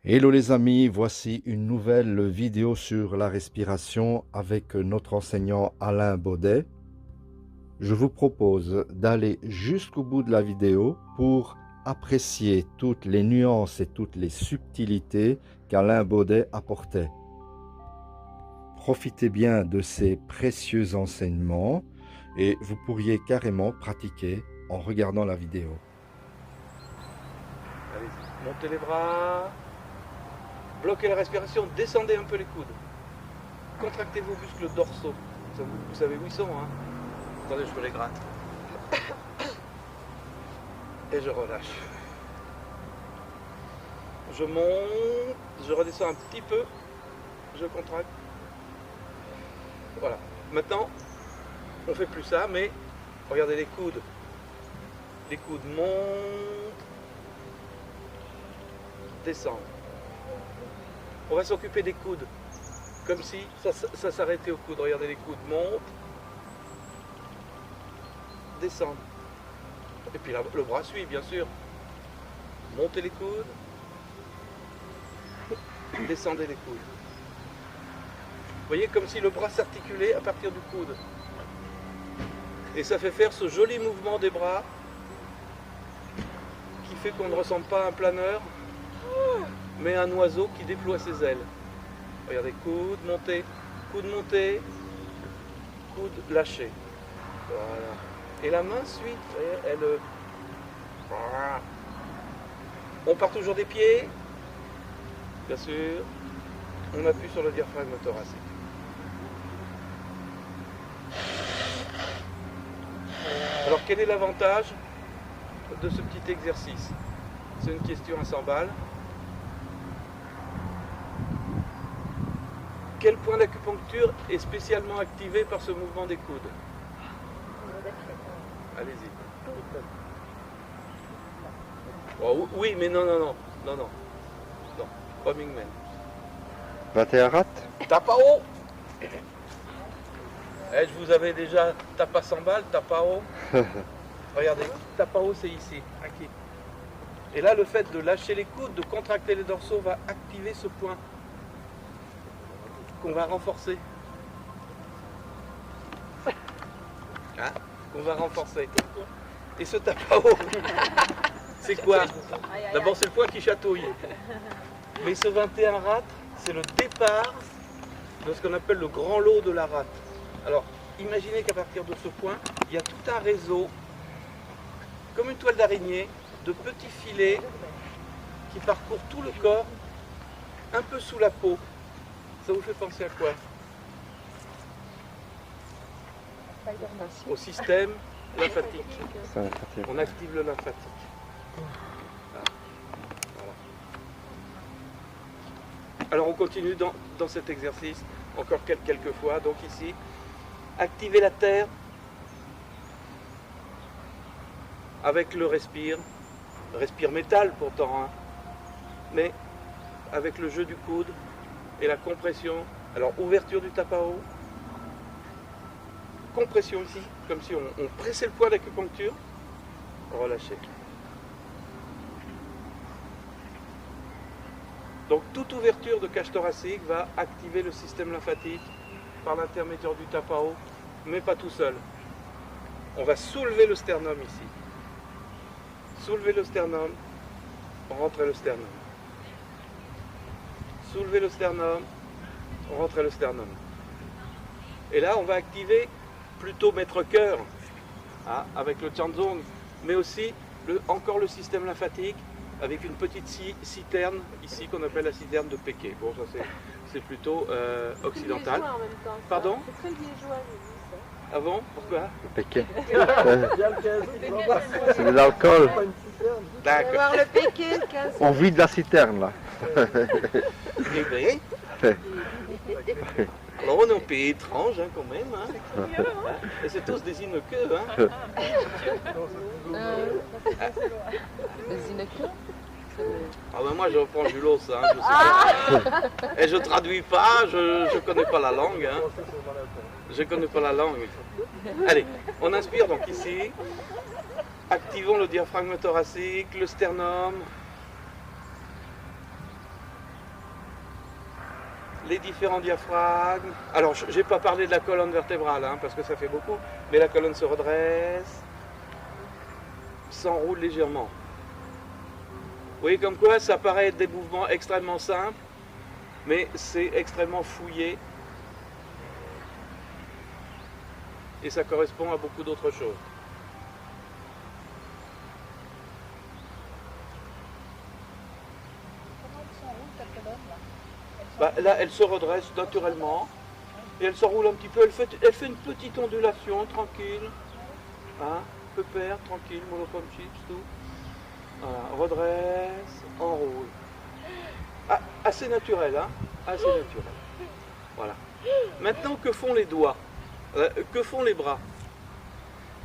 Hello les amis, voici une nouvelle vidéo sur la respiration avec notre enseignant Alain Baudet. Je vous propose d'aller jusqu'au bout de la vidéo pour apprécier toutes les nuances et toutes les subtilités qu'Alain Baudet apportait. Profitez bien de ces précieux enseignements et vous pourriez carrément pratiquer en regardant la vidéo. Allez-y, montez les bras. Bloquez la respiration, descendez un peu les coudes. Contractez vos muscles dorsaux. Vous savez où ils sont, hein? Attendez, je me les gratte. Et je relâche. Je monte, je redescends un petit peu, je contracte. Voilà. Maintenant, on ne fait plus ça, mais regardez les coudes. Les coudes montent, descendent. On va s'occuper des coudes, comme si ça s'arrêtait aux coudes. Regardez, les coudes montent, descendent. Et puis le bras suit, bien sûr. Montez les coudes, descendez les coudes. Vous voyez, comme si le bras s'articulait à partir du coude. Et ça fait faire ce joli mouvement des bras qui fait qu'on ne ressemble pas à un planeur, mais un oiseau qui déploie ses ailes. Regardez, coude monté, coude monté, coude lâché. Voilà. Et la main suit, vous voyez, elle... On part toujours des pieds, bien sûr. On appuie sur le diaphragme thoracique. Alors quel est l'avantage de ce petit exercice? C'est une question à 100 balles. Quel point d'acupuncture est spécialement activé par ce mouvement des coudes? Allez-y. Oh, oui, mais non. Non. Homingman. 21 rats. Tapao. Je vous avais déjà tape à 100 balles, tapao. Regardez, tapao c'est ici. Aquí. Et là, le fait de lâcher les coudes, de contracter les dorsaux va activer ce point qu'on va renforcer. Hein? Qu'on va renforcer. Et ce tapao, c'est quoi? D'abord, c'est le point qui chatouille. Mais ce 21 rate, c'est le départ de ce qu'on appelle le grand lot de la rate. Alors, imaginez qu'à partir de ce point, il y a tout un réseau, comme une toile d'araignée, de petits filets qui parcourent tout le corps, un peu sous la peau. Ça vous fait penser à quoi? Au système lymphatique. On active le lymphatique. Voilà. Alors on continue dans cet exercice, encore quelques fois. Donc ici, activer la terre avec le respire métal pourtant, hein, mais avec le jeu du coude et la compression. Alors ouverture du tapao, compression ici, comme si on pressait le point d'acupuncture, relâcher. Donc toute ouverture de cage thoracique va activer le système lymphatique par l'intermédiaire du tapao, mais pas tout seul. On va soulever le sternum ici. Soulever le sternum, rentrer le sternum. Soulever le sternum, rentrer le sternum. Et là, on va activer plutôt maître-cœur, hein, avec le Chanzong, mais aussi encore le système lymphatique, avec une petite citerne ici qu'on appelle la citerne de Péké. Bon, ça c'est plutôt occidental. Pardon? C'est très liégeois, j'ai vu ça. Ah bon? Pourquoi? Le péquet. C'est de l'alcool. On va D'accord. voir le Pékin, le 15. On vide la citerne là. Eh bien, alors on est un pays étrange, hein, quand même. Hein. Et c'est tous des innoqueux. Hein. Des innocueux. Ah ben moi je reprends Julos, hein, je sais pas. Et je traduis pas, je connais pas la langue. Hein. Je connais pas la langue. Allez, on inspire donc ici. Activons le diaphragme thoracique, le sternum. les différents diaphragmes. Alors, je n'ai pas parlé de la colonne vertébrale, hein, parce que ça fait beaucoup, mais la colonne se redresse, s'enroule légèrement. Vous voyez comme quoi ça paraît être des mouvements extrêmement simples, mais c'est extrêmement fouillé. Et ça correspond à beaucoup d'autres choses. Bah, là, elle se redresse naturellement et elle s'enroule un petit peu. Elle fait une petite ondulation tranquille, hein, pépère, tranquille, monochrome chips, tout. Voilà, redresse, enroule. Ah, assez naturel, hein, assez naturel. Voilà. Maintenant, que font les doigts? Que font les bras?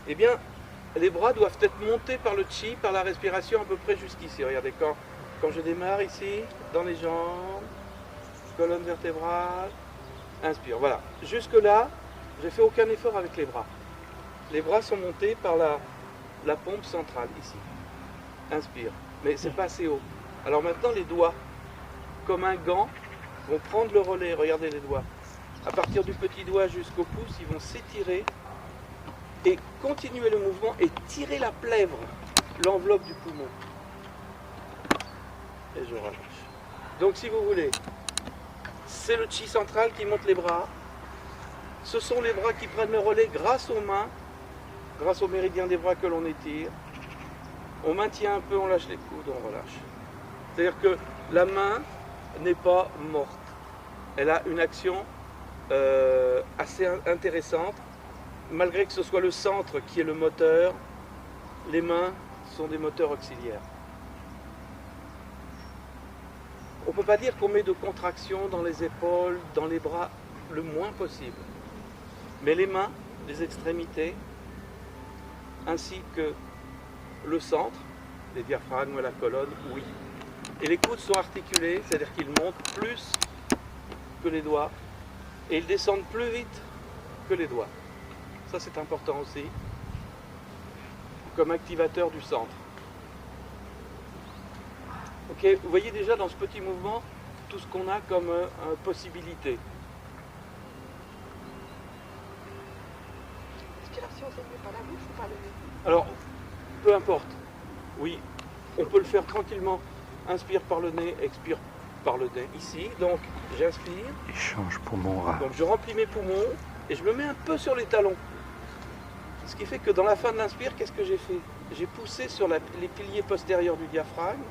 Eh bien, les bras doivent être montés par le chi, par la respiration à peu près jusqu'ici. Regardez, quand je démarre ici, dans les jambes, colonne vertébrale, inspire. Voilà. Jusque-là, je n'ai fait aucun effort avec les bras. Les bras sont montés par la pompe centrale, ici. Inspire. Mais c'est pas assez haut. Alors maintenant, les doigts, comme un gant, vont prendre le relais. Regardez les doigts. À partir du petit doigt jusqu'au pouce, ils vont s'étirer et continuer le mouvement et tirer la plèvre, l'enveloppe du poumon. Et je relâche. Donc si vous voulez, c'est le chi central qui monte les bras. Ce sont les bras qui prennent le relais grâce aux mains, grâce au méridien des bras que l'on étire. On maintient un peu, on lâche les coudes, on relâche. C'est-à-dire que la main n'est pas morte. Elle a une action assez intéressante. Malgré que ce soit le centre qui est le moteur, les mains sont des moteurs auxiliaires. On ne peut pas dire qu'on met de contraction dans les épaules, dans les bras, le moins possible. Mais les mains, les extrémités, ainsi que le centre, les diaphragmes, la colonne, oui. Et les coudes sont articulés, c'est-à-dire qu'ils montent plus que les doigts et ils descendent plus vite que les doigts. Ça, c'est important aussi, comme activateur du centre. Ok, vous voyez déjà dans ce petit mouvement tout ce qu'on a comme possibilité. L'inspiration, c'est mieux par la bouche ou par le nez? Alors, peu importe. Oui, on peut le faire tranquillement. Inspire par le nez, expire par le nez. Ici, donc, j'inspire. Échange poumon-ras. Donc, je remplis mes poumons et je me mets un peu sur les talons. Ce qui fait que dans la fin de l'inspire, qu'est-ce que j'ai fait? J'ai poussé sur les piliers postérieurs du diaphragme.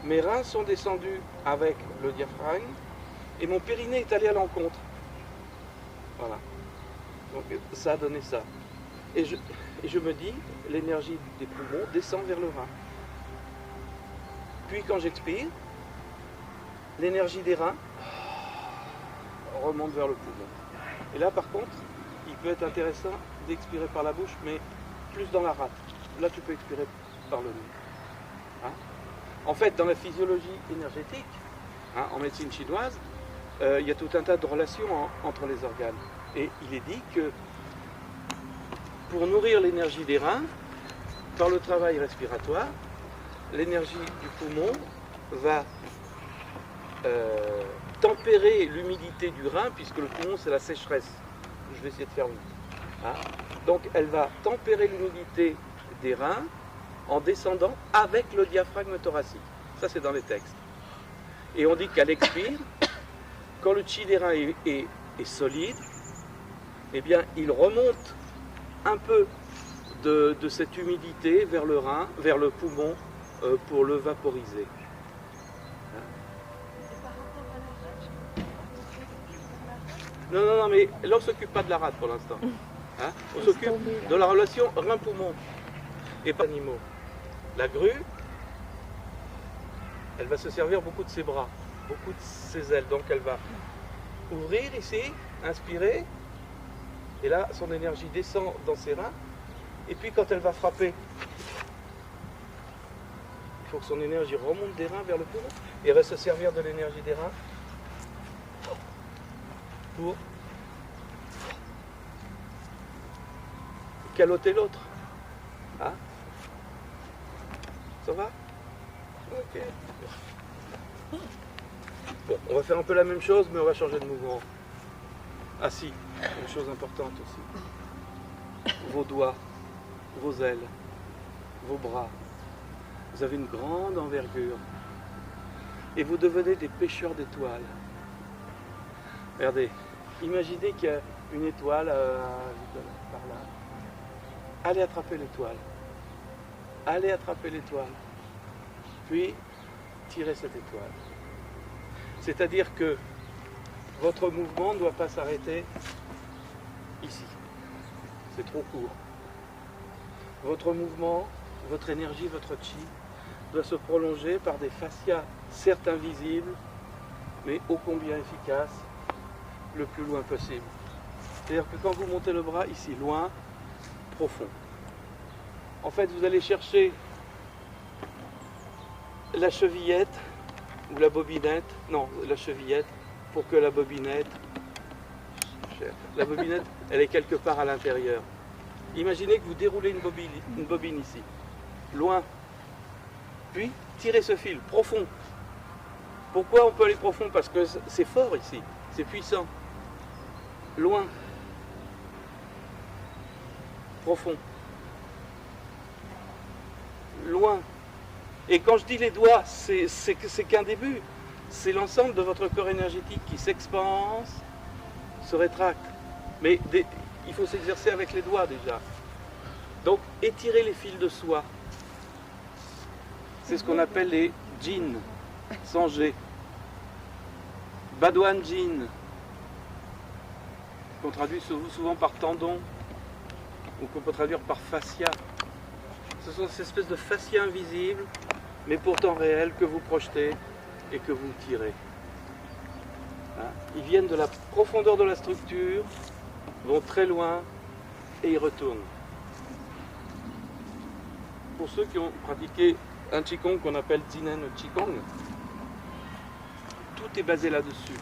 Mes reins sont descendus avec le diaphragme et mon périnée est allé à l'encontre. Voilà. Donc ça a donné ça. Et je me dis, l'énergie des poumons descend vers le rein. Puis quand j'expire, l'énergie des reins remonte vers le poumon. Et là par contre, il peut être intéressant d'expirer par la bouche, mais plus dans la rate. Là tu peux expirer par le nez. Hein? En fait, dans la physiologie énergétique, hein, en médecine chinoise, il y a tout un tas de relations entre les organes. Et il est dit que pour nourrir l'énergie des reins, par le travail respiratoire, l'énergie du poumon va tempérer l'humidité du rein, puisque le poumon c'est la sécheresse. Je vais essayer de faire vite. Hein. Donc elle va tempérer l'humidité des reins en descendant avec le diaphragme thoracique. Ça, c'est dans les textes. Et on dit qu'à l'expire, quand le chi des reins est solide, eh bien, il remonte un peu de cette humidité vers le rein, vers le poumon, pour le vaporiser. Non, mais là, on ne s'occupe pas de la rate pour l'instant. Hein, on s'occupe de la relation rein-poumon et pas d'animaux. La grue, elle va se servir beaucoup de ses bras, beaucoup de ses ailes. Donc elle va ouvrir ici, inspirer, et là son énergie descend dans ses reins. Et puis quand elle va frapper, il faut que son énergie remonte des reins vers le poumon. Et elle va se servir de l'énergie des reins pour caloter l'autre. Hein? Ça va? Ok. Bon, on va faire un peu la même chose, mais on va changer de mouvement. Assis, une chose importante aussi. Vos doigts, vos ailes, vos bras. Vous avez une grande envergure. Et vous devenez des pêcheurs d'étoiles. Regardez, imaginez qu'il y a une étoile par là. Allez attraper l'étoile. Allez attraper l'étoile. Puis, tirez cette étoile. C'est-à-dire que votre mouvement ne doit pas s'arrêter ici. C'est trop court. Votre mouvement, votre énergie, votre chi doit se prolonger par des fascias, certes invisibles, mais ô combien efficaces, le plus loin possible. C'est-à-dire que quand vous montez le bras, ici, loin, profond. En fait, vous allez chercher la chevillette ou la bobinette, non, la chevillette, pour que la bobinette, elle est quelque part à l'intérieur. Imaginez que vous déroulez une bobine ici, loin, puis tirez ce fil, profond. Pourquoi on peut aller profond? Parce que c'est fort ici, c'est puissant. Loin, profond, loin. Et quand je dis les doigts, c'est qu'un début. C'est l'ensemble de votre corps énergétique qui s'expanse, se rétracte. Mais il faut s'exercer avec les doigts déjà. Donc étirer les fils de soie. C'est ce qu'on appelle les djinns, sans G. Badouan djinn, qu'on traduit souvent par tendon, ou qu'on peut traduire par fascia. Ce sont ces espèces de fascias invisibles, mais pourtant réels, que vous projetez et que vous tirez. Hein? Ils viennent de la profondeur de la structure, vont très loin et ils retournent. Pour ceux qui ont pratiqué un Qigong qu'on appelle Zinen Qigong, tout est basé là-dessus.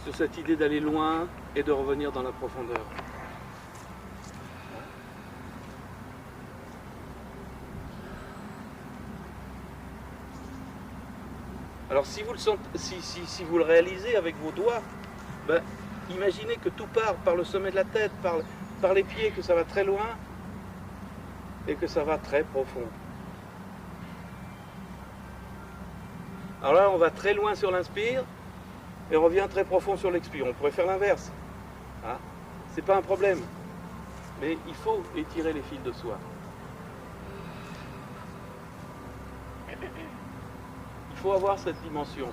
Sur cette idée d'aller loin et de revenir dans la profondeur. Alors si vous le sentez, si vous le réalisez avec vos doigts, ben, imaginez que tout part par le sommet de la tête, par les pieds, que ça va très loin et que ça va très profond. Alors là, on va très loin sur l'inspire et on revient très profond sur l'expire. On pourrait faire l'inverse. Hein? C'est pas un problème. Mais il faut étirer les fils de soie. Il faut avoir cette dimension.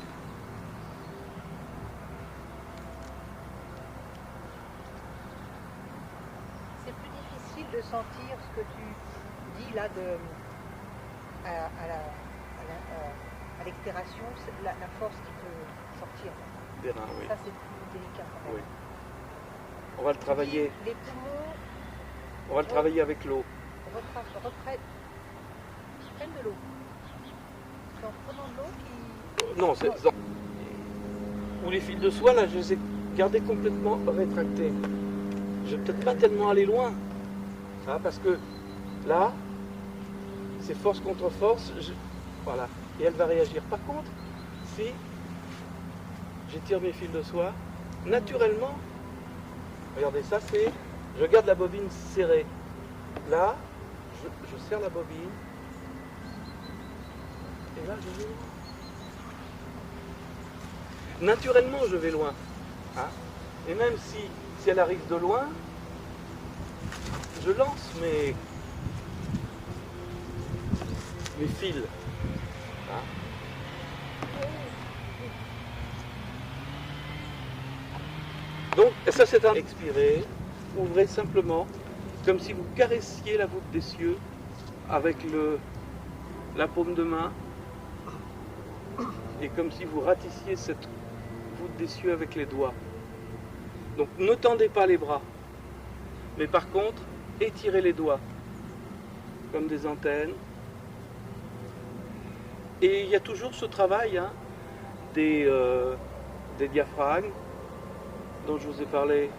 C'est plus difficile de sentir ce que tu dis là à l'expiration, la force qui peut sortir. Des reins, oui. Ça c'est plus délicat quand même. Oui. On va le travailler. Les poumons. On va le travailler avec l'eau. Reprennent de l'eau. C'est en prenant de l'eau qui... Non, c'est... Ou les fils de soie, là, je les ai gardés complètement rétractés. Je vais peut-être pas tellement aller loin. Hein, parce que là, c'est force contre force. Voilà. Et elle va réagir. Par contre, si j'étire mes fils de soie, naturellement, regardez, ça c'est... Je garde la bobine serrée. Là, je serre la bobine. Et là, je vais loin. Naturellement, je vais loin. Hein? Et même si elle arrive de loin, je lance mes fils. Hein? Donc, ça c'est un expiré. Ouvrez simplement, comme si vous caressiez la voûte des cieux avec la paume de main, et comme si vous ratissiez cette voûte des cieux avec les doigts. Donc ne tendez pas les bras, mais par contre, étirez les doigts, comme des antennes. Et il y a toujours ce travail hein, des diaphragmes, dont je vous ai parlé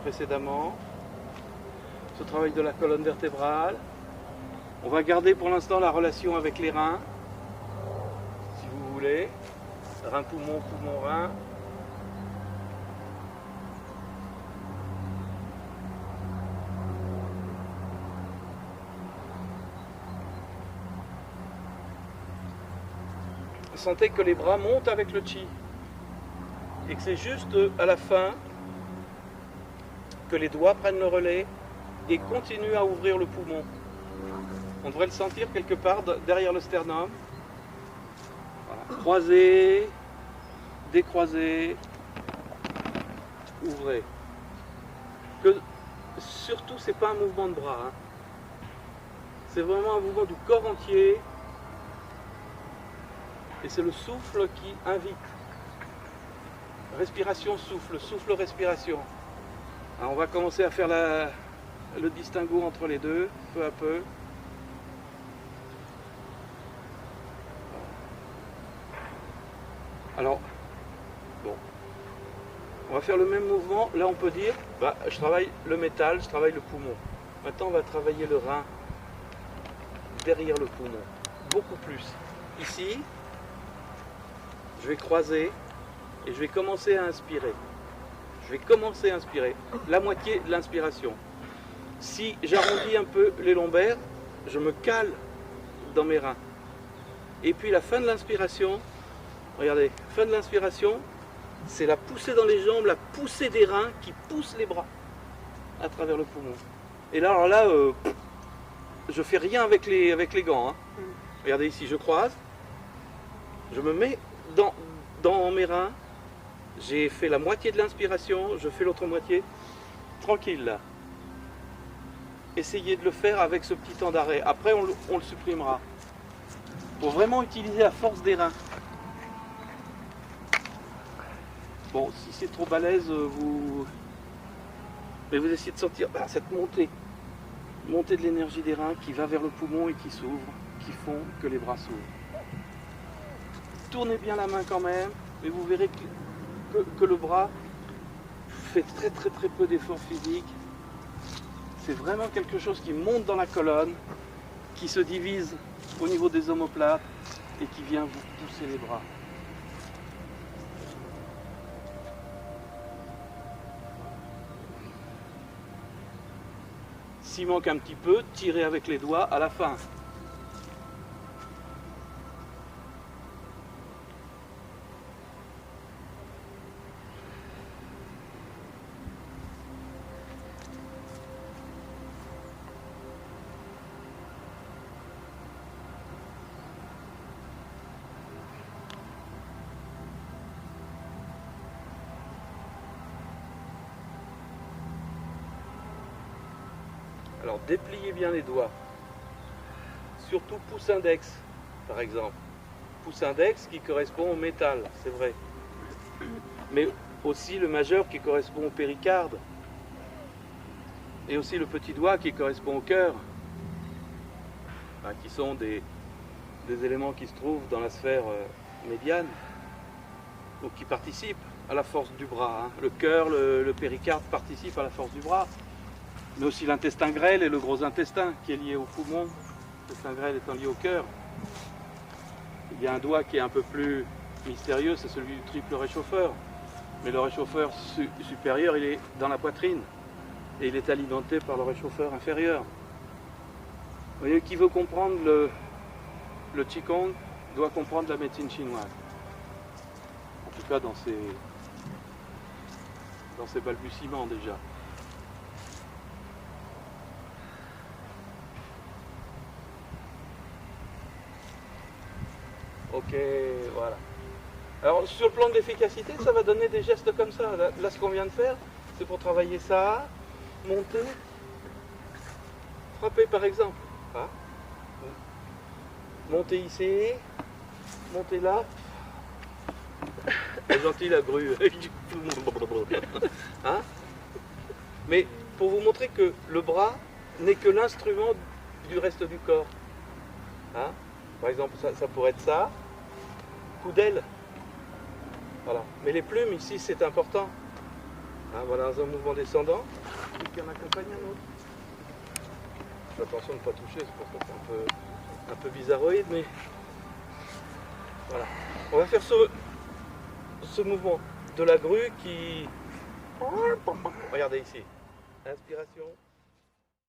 précédemment, ce travail de la colonne vertébrale. On va garder pour l'instant la relation avec les reins. couler. Rein, poumon, poumon, rein. Sentez que les bras montent avec le chi et que c'est juste à la fin que les doigts prennent le relais et continuent à ouvrir le poumon. On devrait le sentir quelque part derrière le sternum. Voilà. Croisez, décroisez, ouvrez. Surtout, c'est pas un mouvement de bras. Hein. C'est vraiment un mouvement du corps entier. Et c'est le souffle qui invite. Respiration, souffle, souffle, respiration. Alors on va commencer à faire le distinguo entre les deux, peu à peu. Alors, bon, on va faire le même mouvement. Là on peut dire, bah, je travaille le métal, je travaille le poumon. Maintenant on va travailler le rein derrière le poumon, beaucoup plus. Ici, je vais croiser et je vais commencer à inspirer. Je vais commencer à inspirer. La moitié de l'inspiration. Si j'arrondis un peu les lombaires, je me cale dans mes reins. Et puis la fin de l'inspiration, regardez, fin de l'inspiration, c'est la poussée dans les jambes, la poussée des reins qui pousse les bras à travers le poumon. Et là, alors là, je fais rien avec les gants. Hein. Regardez ici, je croise, je me mets dans mes reins, j'ai fait la moitié de l'inspiration, je fais l'autre moitié, tranquille là. Essayez de le faire avec ce petit temps d'arrêt, après on le supprimera. Pour vraiment utiliser la force des reins. Bon, si c'est trop balèze, vous essayez de sentir cette montée de l'énergie des reins qui va vers le poumon et qui s'ouvre, qui font que les bras s'ouvrent. Tournez bien la main quand même, et vous verrez que le bras fait très peu d'efforts physiques. C'est vraiment quelque chose qui monte dans la colonne, qui se divise au niveau des omoplates et qui vient vous pousser les bras. S'il manque un petit peu, tirez avec les doigts à la fin. Alors dépliez bien les doigts, surtout pouce index par exemple. Pouce index qui correspond au métal, c'est vrai. Mais aussi le majeur qui correspond au péricarde. Et aussi le petit doigt qui correspond au cœur. Enfin, qui sont des éléments qui se trouvent dans la sphère médiane. Donc qui participent à la force du bras. Hein. Le cœur, le péricarde participent à la force du bras. Mais aussi l'intestin grêle et le gros intestin qui est lié au poumon, l'intestin grêle étant lié au cœur. Il y a un doigt qui est un peu plus mystérieux, c'est celui du triple réchauffeur. Mais le réchauffeur supérieur, il est dans la poitrine et il est alimenté par le réchauffeur inférieur. Vous voyez, qui veut comprendre le Qigong doit comprendre la médecine chinoise. En tout cas dans ses balbutiements déjà. Ok, voilà. Alors sur le plan de l'efficacité, ça va donner des gestes comme ça. Là ce qu'on vient de faire, c'est pour travailler ça, monter, frapper par exemple. Hein? Monter ici, monter là. C'est gentil la grue. Hein? Mais pour vous montrer que le bras n'est que l'instrument du reste du corps. Hein? Par exemple, ça pourrait être ça. Coup d'aile. Voilà. Mais les plumes ici, c'est important. Hein, voilà, dans un mouvement descendant. Quelqu'un m'accompagne un autre. Fais attention de ne pas toucher, c'est pour ça que c'est un peu bizarroïde, mais voilà. On va faire ce mouvement de la grue qui... Regardez ici. Inspiration.